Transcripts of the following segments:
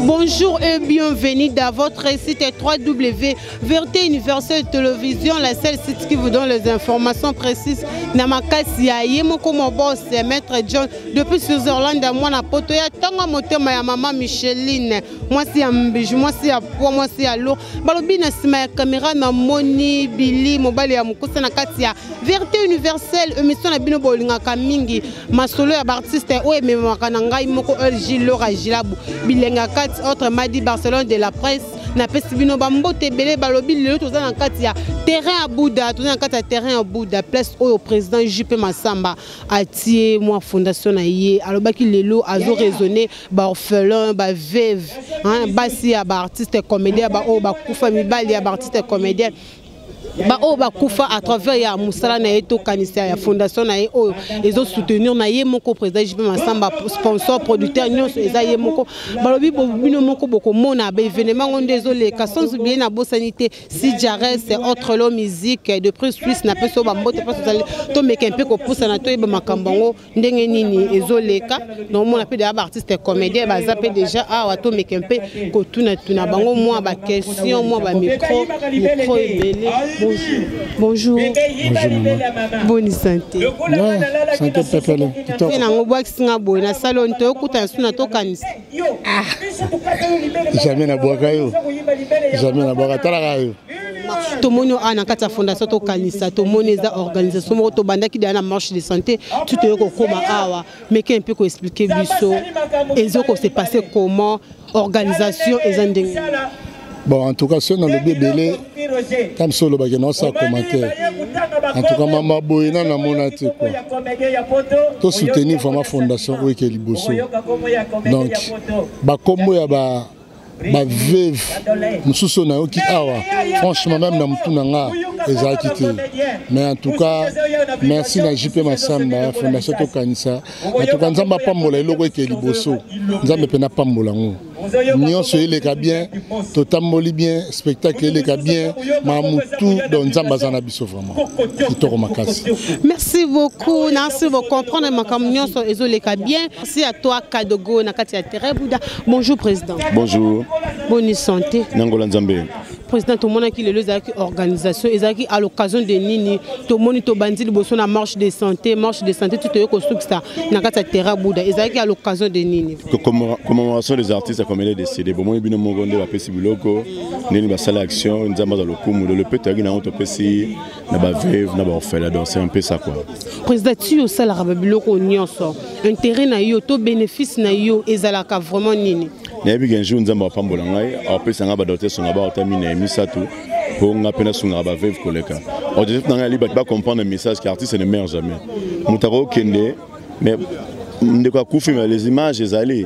Bonjour et bienvenue dans votre site www. Vérité Universelle Télévision, la seule site qui vous donne les informations précises. Namakasi aye moko mo boss Maître John depuis Switzerland moi na poto ya tanga motema ya maman Micheline. Moi si ya mbiju, moi si ya poa, moi si ya lo. Balobi na sima ya caméra na moni Billy mobile ya mukosa na kati ya Vérité Universelle émission na bino bolinga kamingi masolo ya artiste o ememaka na ngai moko LG Laura Gilabu bilenga kati autre Madi Barcelone de la presse na pesi bino bambote belé balobi lelo toza na kati ya terrain à Bouddha toza na kati ya terrain à Bouddha place au président JP Massamba atie moi fondation na ye alobaki lelo azo raisonner ba orphelin ba veuve basi ya ba artiste comédien ba o ba kufa mibali ya ba artiste comédien ba o ba kufa à travers ya musala na eto kanisa ya fondation na ye o ezo soutenir na ye moko président JP Massamba sponsor producteur nyonso eza ye moko balobi bino moko boko mona ba événement on désolé ka sans oublier na bo sanité si Jarès c'est autre lo musique de prix suisse na peso ba mbote parce que to meke mpe ko poussa na to ba makambango ndenge nini ezoleka donc mon appel de artiste comédien ba zappé déjà awa to meke mpe ko tuna bango moi ba question moi ba micro belé. Bonjour. Bonjour. Bonne santé. Ouais, santé pépélé. Tu n'as pas de bois na salon to kuta suna to kanisa. Jamais na boakayo. Jamais na boakatarayo. To mono ana kata fondation to kanisa to moneza organisation mo to bandaki na marche de santé tout est ko koma awa mais qu'un peu ko expliquer biso ezoko s'est passé comment organisation ezandeng. Bon, en tout cas, si on a le bébé, comme ça, le bagage, ça commentaire. En tout cas, maman Boyna n'a mon athée quoi. Tout soutenir vraiment fondation où est Liboso. Donc, bah comme moi, bah veuve, nous sommes qui awa. Franchement, même dans tout nanga, ils ont quitté. Mais en tout cas, merci à JP Massamba, fondation Tokanisa. En tout cas, nous n'avons pas molé le où est Liboso. Nous n'avons pas molé. Nous sommes bien, totalement bien, spectacle bien, Mamoutou dans Zambazana Bisso vraiment. Merci beaucoup, merci beaucoup. Comprendre ma communion sur les bien. Merci à toi, Kadogo, Nakatia Terre Bouddha. Bonjour, président. Bonjour. Bonne santé. Nangola Nzambe. Président, tout le monde qui est l'organisation, et à l'occasion de Nini, tout le monde qui bandit la marche de santé, tout est construit ça. Nakatia Terre Bouddha. Et à l'occasion de Nini. Commémoration des artistes comme il est décédé. Bon, moi, je suis venu à Pessi Biloko, Nini va salle action, nous avons le coup, le petit agina auto Pessi, n'a pas veuve, n'a pas orphelin, donc c'est un peu ça quoi. Président, tu es salle arabe Biloko nyonso, intérêt na yo, to bénéfice na yo, ezalaka vraiment Nini. Nayebi genjou nzamba pambola ngai, après ça ngaba doter son ngaba otamina emisatu, pour ngapena son ngaba veuve koleka. Objectif nanga liba ba comprendre le message qu'artiste ne meurt jamais. Mutaro kende, mais de quoi koufi mais les images ezali.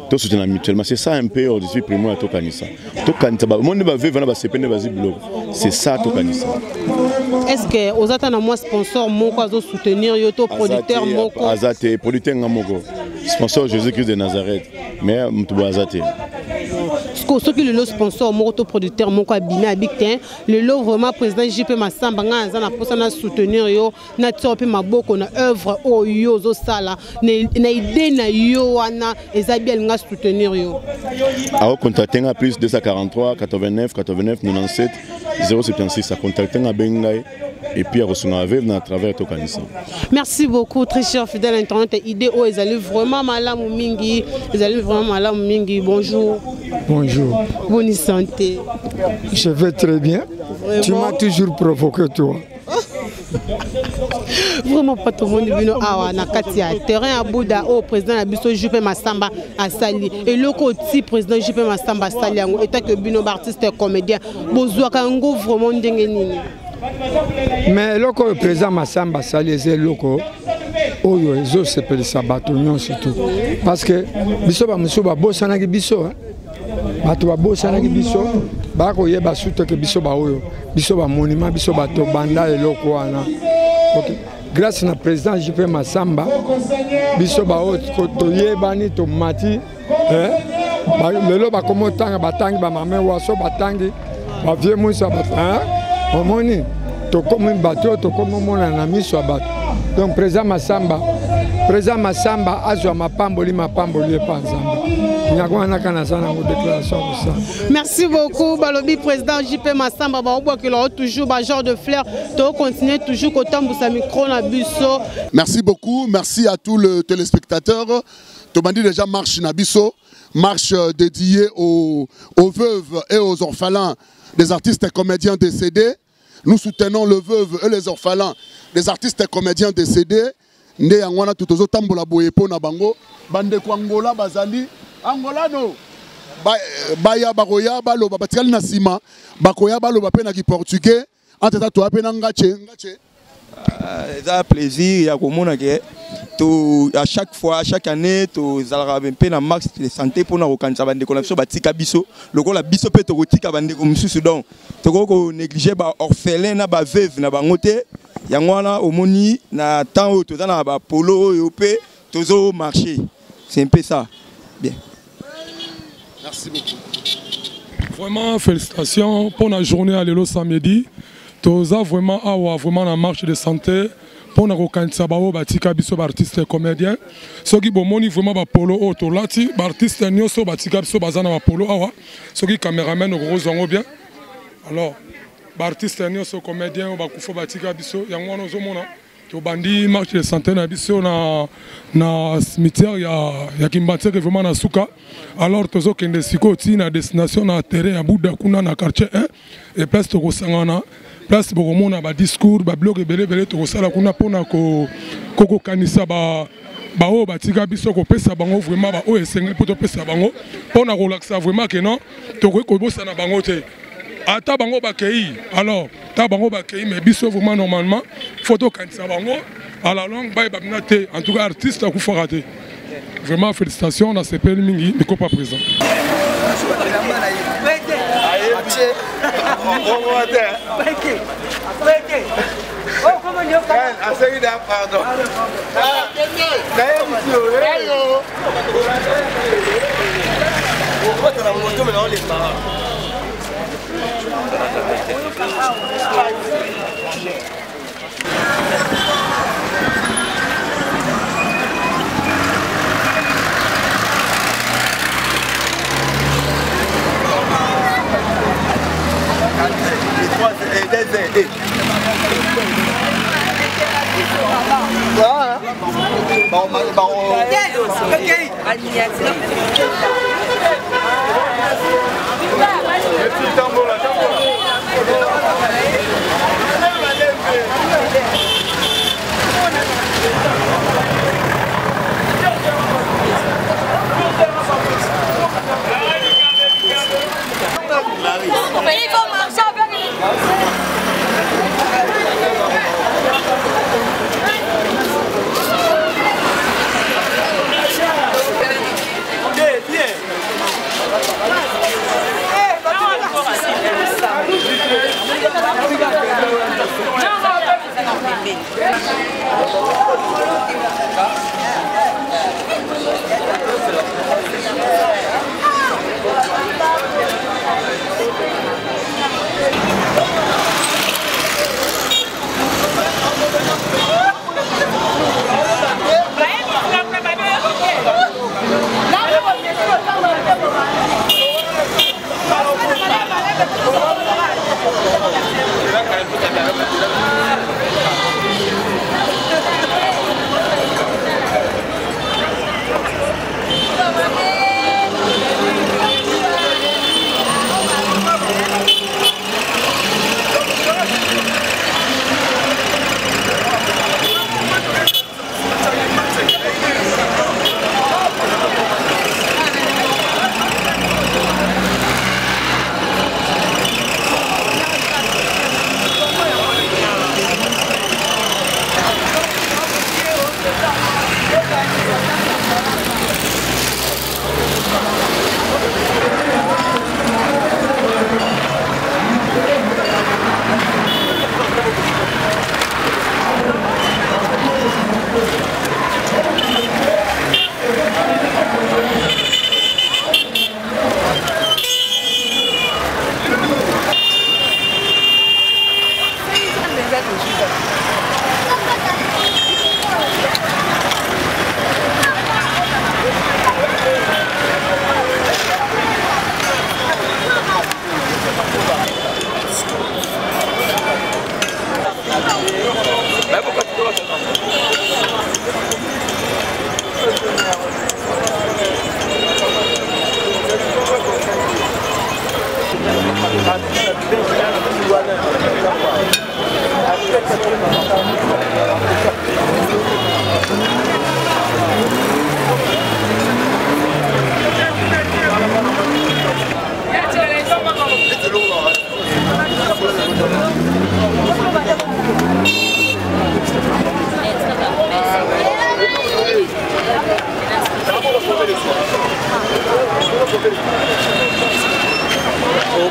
Tout soutenir mutuellement, c'est ça un peu au-dessus primo à Tokanisa. Tokanisa, mon ne va vivre dans ce pays de c'est ça Tokanisa. Est-ce que aux attentes moi sponsor mon quoi soutenir yoto producteur mon quoi Azate producteur ngamogo sponsor Jésus-Christ de Nazareth mais mtubo Azate. Ce qui le sponsor mon producteur mon quoi bina bikten le lot vraiment président JP Massamba nga na posa na soutenir yo na tsope maboko na œuvre o yo zo sala na idée na yo wana ezabiel nga soutenir yo. A contacter à plus 243 89 89 97 076 à contacter à Bengai et puis à recevoir à travers Tokanisa. Merci beaucoup très cher fidèle internet idée oh ils allaient vraiment malade mingi ils allaient vraiment malade mingi bonjour. Bonjour. Bonne santé. Je vais très bien. Vraiment? Tu m'as toujours provoqué toi. Vraiment pas tout le monde venu à Nakatia terrain à Bouddha au président Abisso JP Massamba à Sali et le côté président JP Massamba Sali état que bino artiste comédien bozwa kango vraiment ndengeni. Mais le président Massamba Sali c'est loko oyo ezo sepeli sabatonyo surtout parce que biso ba muso ba bosana ki biso bato ba bosana ki biso ba ko yeba surtout que biso ba oyo biso ba monument biso ba to banda eloko wana. OK. Grâce na président JP Massamba biso ba oyo to yebani to mati lelo ba komo tanga batangi ba mame waso batangi ba vie musa ba omoni to komo bato to komo mona na miso bato. Donc président Massamba azwa mapamboli panzamba. Merci beaucoup, Balobi, président JP Massamba, toujours genre de fleurs, continuer toujours micro na biso. Merci beaucoup, merci à tous les téléspectateurs. Tobandi déjà marche Nabiso, marche dédiée aux veuves et aux orphelins des artistes et comédiens décédés. Nous soutenons le veuve et les orphelins des artistes et comédiens décédés. Né Angwana tutozo tambola boyepo na bango, bande ko Angola bazali, Angola no. Baya bakoya balo batikali na sima, bakoya balo ba pe na ki portugais, antata to pe na ngache. C'est un plaisir à comprendre que à chaque fois, à chaque année, tu as un max de santé pour nous reconnaître des connexions batika biso. Le la biso peut te retika bande comme Soudan. Tu as négligé ba orphelin na ba veuve na ba ngote. Yangwana omoni na temps où tu as na ba polo européen, tu as marché. C'est un peu ça. Bien. Merci beaucoup. Vraiment félicitations pour la journée à l'élo samedi. Toza vraiment vraiment la marche de santé pour nous reconnaître batika biso artistes et comédiens. Ceux qui bomoni vraiment ba polo auto lati artistes nyoso batika biso bazana ba polo awa. Ceux qui caméraman gros zongo bien. Alors artistes nyoso comédiens ba kufo batika biso yango nozo mona to bandi marche de santé na biso na cimetière ya Kimbateke vraiment na suka. Alors tozo kende siko ti na destination na terrain ya Bouddha kuna na quartier 1 et place to sangana. Place pour mon discours, blog et belé to sala kuna pona ko kanisa ba o batika biso ko pesa bango vraiment ba o esengeli poto pesa bango pona relaxa vraiment que non to ko bossa na bango te ata bango ba kei alors ta bango ba kei mais biso vraiment normalement photo kanisa bango à la longue ba babina te en tout cas artiste a ku faraté vraiment félicitations on a ces peine mingi mais pas présent.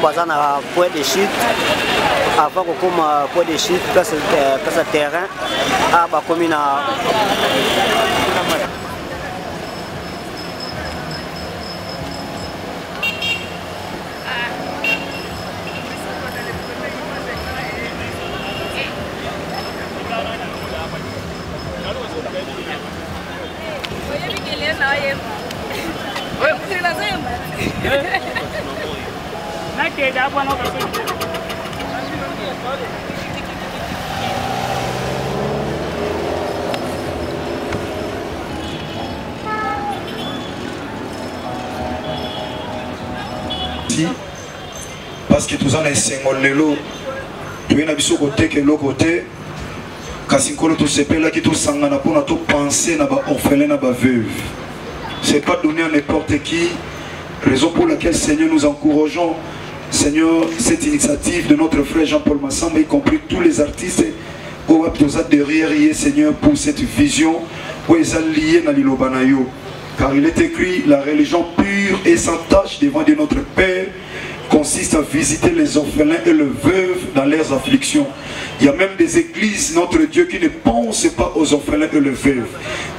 baza na point de chute avant kokoma point de chute place terrain bakomi na parce que tous en esengol lelo tu na biso côté que l'autre côté kasi nkolo to sepela ki to sangana pona to penser na ba orphelin na ba veuve. C'est pas donné à n'importe qui, raison pour laquelle Seigneur nous encourageons Seigneur cette initiative de notre frère Jean-Paul Massamba, y compris tous les artistes au derrière Seigneur pour cette vision où ils sont liés dans l'Ilobanayo. Car il est écrit, la religion pure et sans tache devant de notre Père consiste à visiter les orphelins et les veuves dans leurs afflictions. Il y a même des églises, notre Dieu, qui ne pensent pas aux orphelins et les veuves.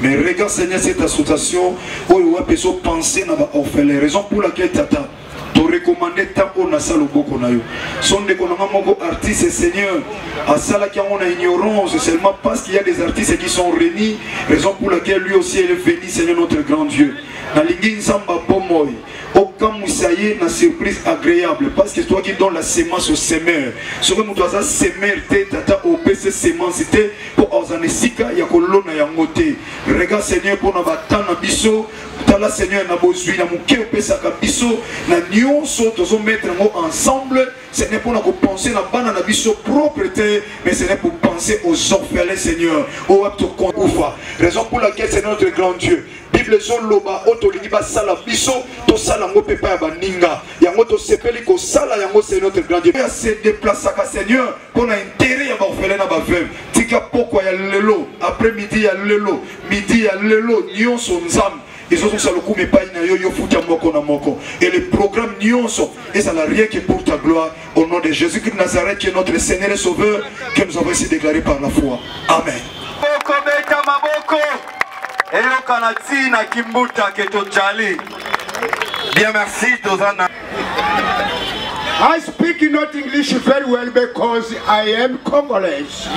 Mais regarde Seigneur cette association où il y a des personnes penser à les orphelins. Raison pour laquelle Tata te recommandé tant qu'on a ça le beau qu'on a eu. Son artistes Seigneur, à ça là qui on a ignorance seulement parce qu'il y a des artistes qui sont réunis. Raison pour laquelle lui aussi est venu Seigneur notre grand Dieu. Na lingi nzamba pomoy. Aucun moussaïe n'a surprise agréable parce que toi qui donnes la sémence au semeur. Ce que nous devons semer tata au PC sémence pour ozanesika ya kolona ya ngote. Regarde Seigneur pour na batana biso. Tala Seigneur na bozui na muke pesa ka biso na nyonso tozo mettre ensemble. Ce n'est pas pour penser na bana na biso propreté, mais ce n'est pour penser aux orphelins Seigneur. Au raison pour laquelle c'est notre grand Dieu. Bible zoloba otolingi ba sala biso to sala ngo pepa ya baninga yango to sepeli ko sala yango c'est notre grand Dieu. Il se déplace à Seigneur pour intérêt ya ba orphelin na ba veuve. Tika poko ya lelo après midi ya lelo midi ya lelo nyonso nzam. Ils ont ça le coup mais pas ina yo yo futa moko na moko et le programme nyonso et ça n'a rien que pour ta gloire au nom de Jésus-Christ de Nazareth qui est notre Seigneur et Sauveur que nous avons ici déclaré par la foi. Amen. Bien, merci, Tozana. I speak not English very well because I am Congolese.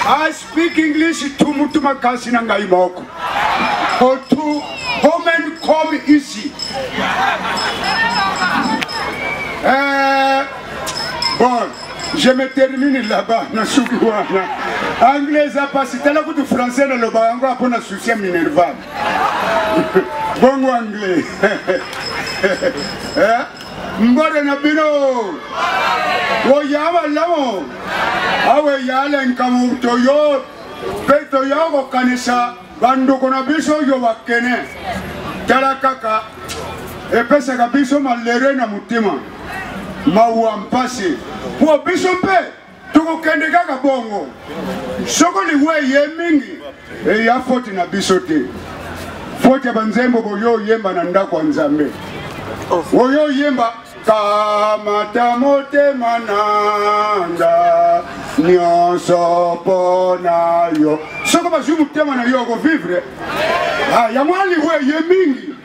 I speak English to Mutumakasi Nangaimoko. Or to home and come easy. Bon. Je me termine là-bas, na Sukiwana. Anglais a passé, t'as la coup de français dans le barango pour na souci à Minerva. Bon anglais. Mbore na bino. Woyama lamo. Awe yale nkamu toyo. Peto yo kanisa. Bando kona biso yo wakene. Tala kaka. Epesa kabiso malere na mutima. Mawa mpasi. Pour bisompe, tu kende kaka bongo. Soko liwe ye mingi, e ya foti na bisote. Foti banzembo boyo yemba na ndako nzambe. Boyo yemba kamata motema nanda nyonso pona yo. Soko basu motema na yo ko vivre. Ah ya mwali we ye mingi.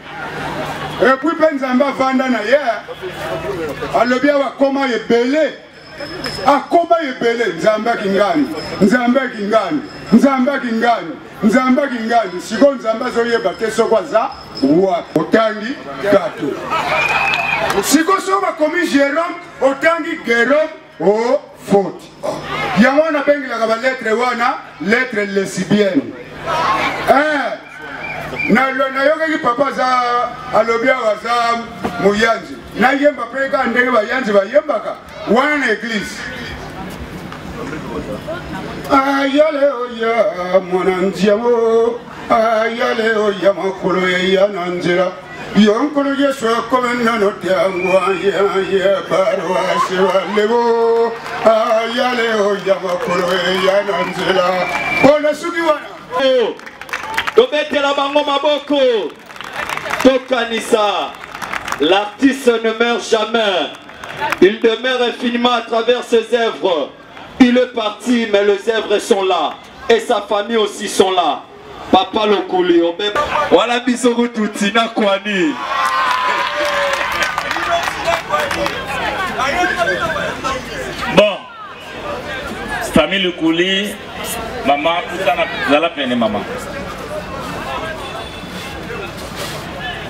Et puis Benzamba vanda na ya. Alobia wa koma ye belé. Akoma yebele nzamba kingani nzamba kingani nzamba kingani nzamba kingani siko nzamba zoyeba te sokwaza wa otangi gato siko soba komi Jérôme otangi Jérôme o faute yango na bengi la ba lettre wana lettre lesbienne na yoka ki papa za alobia waza muyanzi na yemba preka ndenge bayanzi bayembaka wana na église ayale oya mwananziamo ayale oya makolo ya nanzira yonkolo yesu komena no tiangwa ya barwasi walebo ayale oya makolo ya nanzira bona suki wana tobetela bango maboko Tokanisa, l'artiste ne meurt jamais. Il demeure infiniment à travers ses œuvres. Il est parti, mais les œuvres sont là. Et sa famille aussi sont là. Papa Lokuli, voilà Bisoro Toutina Kwani. Bon, famille Lokuli, maman, tout à la peine, maman.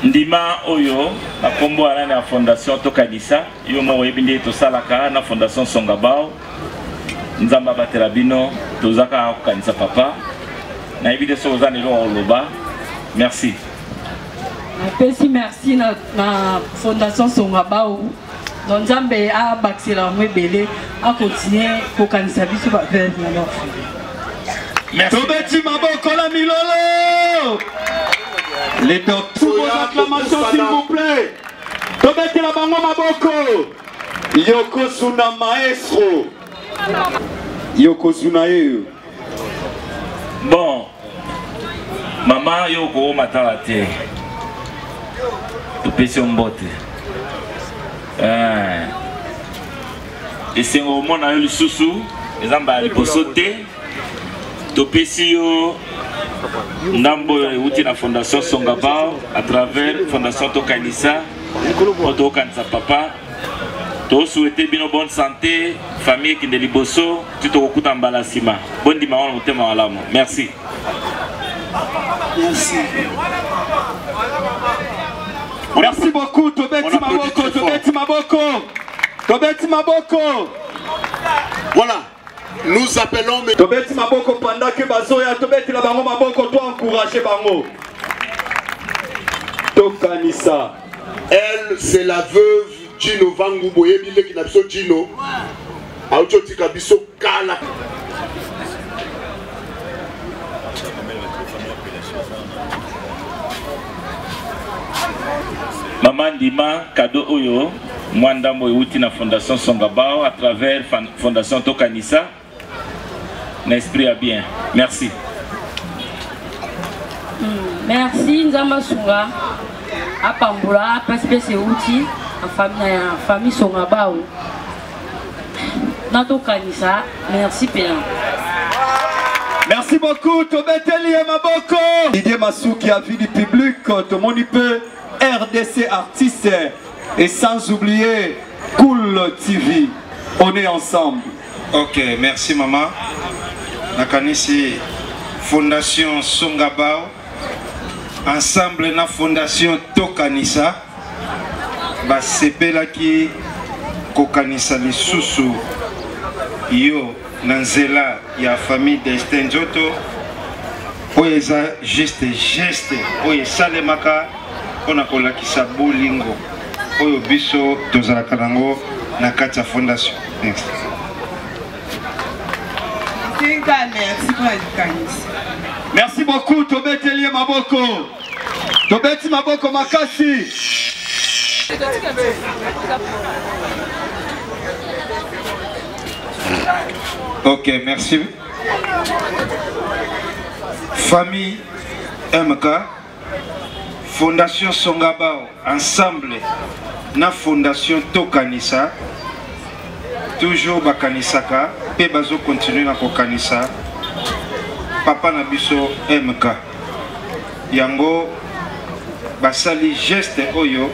Ndima Oyo, na kombo ala na fondation Tokanisa, yo mo webinde to salaka na fondation Songabao. Nzamba Baterabino, tozaka Tokanisa papa. Na ebide so ozani lo loba. Merci. Merci na fondation Songabao. Donc Nzambe a baxela mwebele a continuer Tokanisa biso ba veuve na leur fille. Merci. Tobeti maboko la milolo. Les docteurs, vos acclamations s'il vous plaît. Tobeti la bango maboko. Yokozuna maestro. Yokozuna yo. Bon, maman yoko matarate. Tu pèses un botte. Et c'est au moment où le sous-sous, les amba les sauter. Tu pèses yo. Ndambo uti na fondation Songabao à travers fondation Tokanisa Tokanisa papa to souhaiter bien bonne santé famille qui de liboso tu te okuta mbala sima bon dimanche motema walamu merci. Merci beaucoup Tobeti Maboko, Tobeti Maboko, Tobeti Maboko. Voilà. Nous appelons Tobeti Maboko pendant que Bazoya Tobeti la bango Maboko toi encourager bango. Tokanisa. Elle c'est la veuve Gino Vangu Boyebile qui n'a pas Gino. Aochoti kabiso kala. Maman Ndima cadeau oyo mwanda moyuti na fondation Songabao à travers fondation Tokanisa. L'esprit a bien. Merci. Merci Nzamba Sunga. A Pamboula, parce que c'est outil en famille Songabao. Nato Kanisa, merci Péan. Merci beaucoup Tobeteli et Maboko. Didier Massou qui a vu du public, tout le monde peut RDC artiste et sans oublier Cool TV. On est ensemble. Ok, merci maman. Nakanisi Fondation Songabao ensemble na Fondation Tokanisa ba sepelaki kokanisa lisusu yo nanzela ya famille Destin Nzoto oyo eza juste geste oyo esalemaka mpona kolakisa bolingo oyo biso tozalaka nango na kati ya fondation. Next. Merci pour l'éducation. Merci beaucoup Tobeteli Maboko. Tobeti Maboko Makasi. Ok, merci. Famille MK, Fondation Songabao, ensemble, na Fondation Tokanisa, toujours Bakanisaka, pe bazo continuer na Kokanisa, Papa Nabiso MK. Yango, basali geste oyo,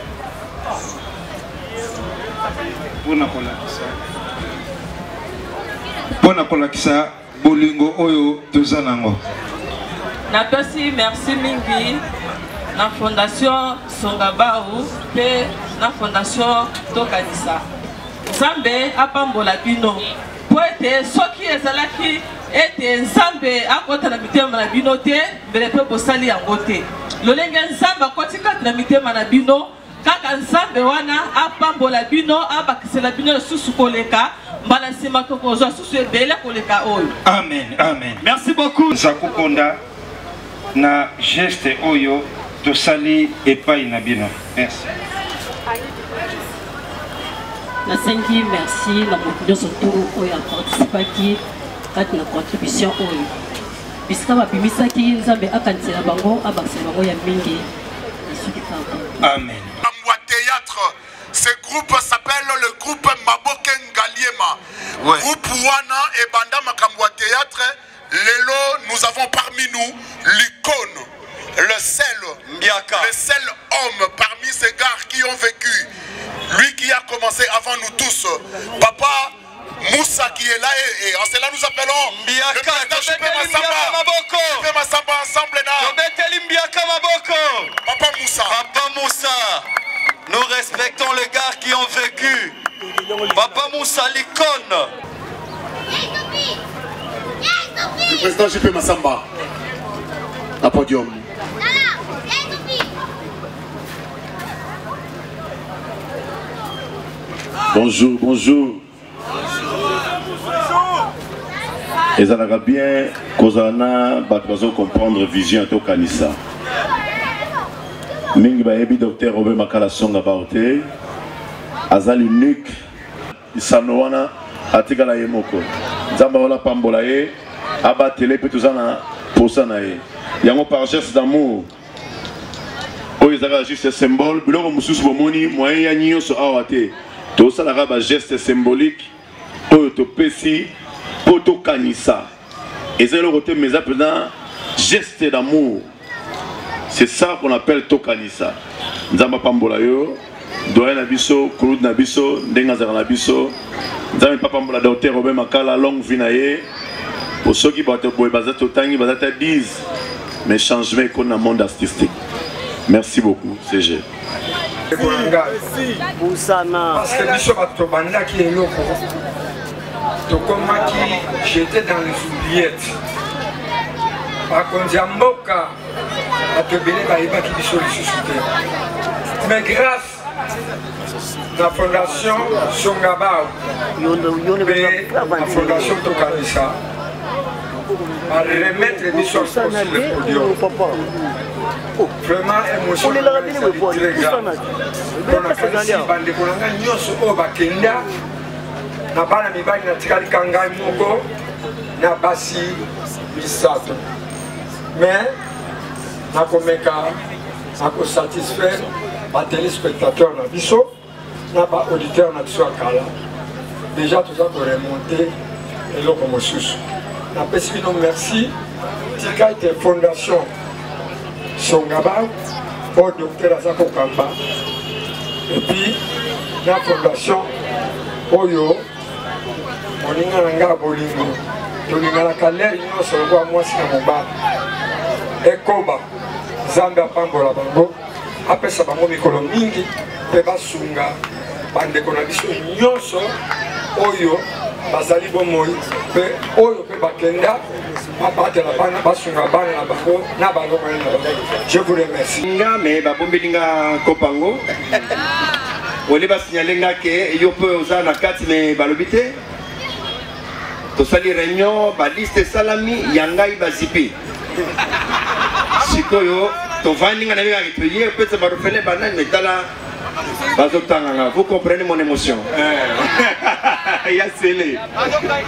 pona kolakisa bolingo oyo tozanango. Napesi merci mingi na Fondation Songabao pe na Fondation Tokanisa. Nzambe apambola bino po ete soki ezalaki ete Nzambe akota na mitema na bino te mbele pe bosali yango te. Lolenge Nzambe akoti kati na mitema na bino kaka Nzambe wana apambola bino abakisela bino susu koleka mbala sima tokozwa susu ebele koleka oyo. Amen, amen. Merci beaucoup. Nzakuponda na geste oyo tosali epai na bino. Merci. Nasengi merci na moto surtout oyo a participaki kati na contribution oyo. Bisika babimisaki Nzambe akanisela bango abakisela bango ya mingi. Nasuki kaka. Amen. Théâtre. Ce groupe s'appelle le groupe Maboken Galiema. Ouais. Groupe Wana et Banda Makamwa Théâtre. Lelo, nous avons parmi nous l'icône, le seul homme parmi ces gars qui ont vécu. Lui qui a commencé avant nous tous. Papa Moussa qui est là et en cela nous appelons le président Juppé Massamba ensemble là. Papa Moussa. Nous respectons les gars qui ont vécu. Papa Moussa, l'icône. Le président Juppé Massamba. À podium. Bonjour, bonjour. Et ça va bien, Kozana, Batwazo comprendre vision à Tokanissa. Mingi baebi docteur Robert Makala Songa Baote azali unique isanowana atikala yemoko nzamba wala pambola ye aba télé pe tozana posana ye yango par geste d'amour oyo ezaka juste symbole biloko mosusu bomoni moyen ya nyonso awa te tosalaka ba geste symbolique oyo topesi po tokanisa eza eloko te mais eza mpenza geste d'amour. C'est ça qu'on appelle Tokanisa. Nzamba Pambola yo, Doyen Nabiso, Kouloud Nabiso, Ndengazara Nabiso, Nzamba Pambola Docteur Robert Makala, longue vie naye. Pour ceux qui battent pour bazat otangi, bazat disent, mais changement qu'on a le monde artistique. Merci beaucoup, CG. Parce que Biso Batobanda qui est loco, Tokomaki, j'étais dans les oubliettes. Par contre, Mboka. Mais grâce à la fondation Songabao et la fondation Tokanisa, à remettre les missions sur le podium. Vraiment émotionnellement, c'est très grave. On a fait ici, bande kolanga nyonso o bakenda na bana mibali na tikali kangai moko na basi misato. Mais nako satisfaire les téléspectateurs na biso na ba auditeurs na biso akala déjà tout ça pour remonter et l'autre mosusu na pesi bino merci tika ite fondation Songaba pour docteur Azako Kamba et puis la fondation Oyo moninga nanga bolingo tolinga la kalere nyonso kwa mwasi na moba ekoba Zambia Pambola bango apesa bango mikolo mingi pe basunga bandeko na biso nyonso oyo bazali bomoi pe oyo pe bakenda babatela bana basunga bana na bango na baloko na bango. Je vous remercie. Nga me babombelinga kopango oli basinyalenga ke yo pe oza na kati me balobite tosali réunion ba liste salami yangai bazipi sikoyo tovandinga na bika kiteye peut-être barofele banani metala bazotanga. Vous comprenez mon émotion.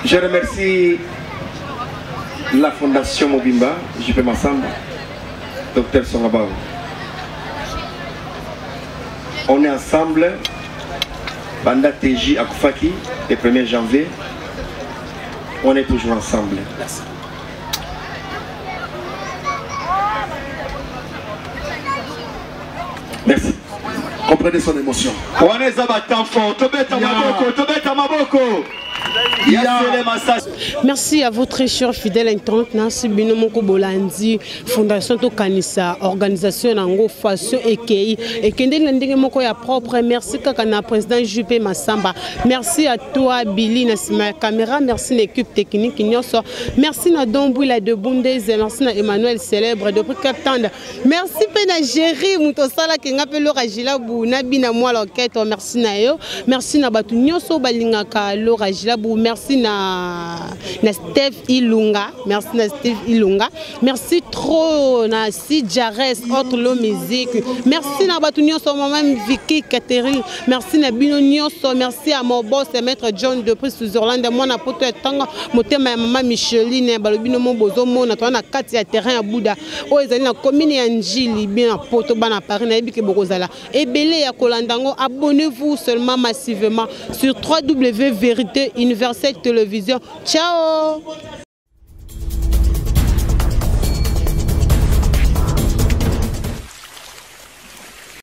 Je remercie la fondation Mobimba, Juppé Massamba, Docteur Songabao. On est ensemble, Banda TJ Akufaki, le 1er janvier. On est toujours ensemble. Merci. Merci. Comprenez son émotion. On est Merci à votre cher fidèle internaute Nancy Binomoko Bolandi, Fondation Tokanisa, organisation Nango Faso Ekei, et Kende Landing Moko ya propre. Merci Kakana, président Juppé Massamba. Merci à toi, Billy Nasima Caméra. Merci l'équipe technique. Merci à Dombouila de Bundez. Merci à Emmanuel Célèbre depuis Cap Tanda. Merci à Géry Moutosala qui appelle Rajila Bouna Bina moi l'enquête. Merci à Yo. Merci à Batunyoso Balingaka Lorajila. Kabou, merci na Steve Ilunga, merci na Steve Ilunga, merci trop na Si Jares, autre lo musique, merci na Batunio so maman Vicky Catherine, merci na Bino Nyonso, merci à mon boss maître John de Prix Switzerland, moi na poto etanga motema maman Micheline balobino mon bozo mona to na kati ya terrain à Bouddha o ezali na commune ya Njili bien à poto bana Paris na yebike bokozala ebele ya kolandango. Abonnez-vous seulement massivement sur www.Vérité Universelle Télévision. Ciao.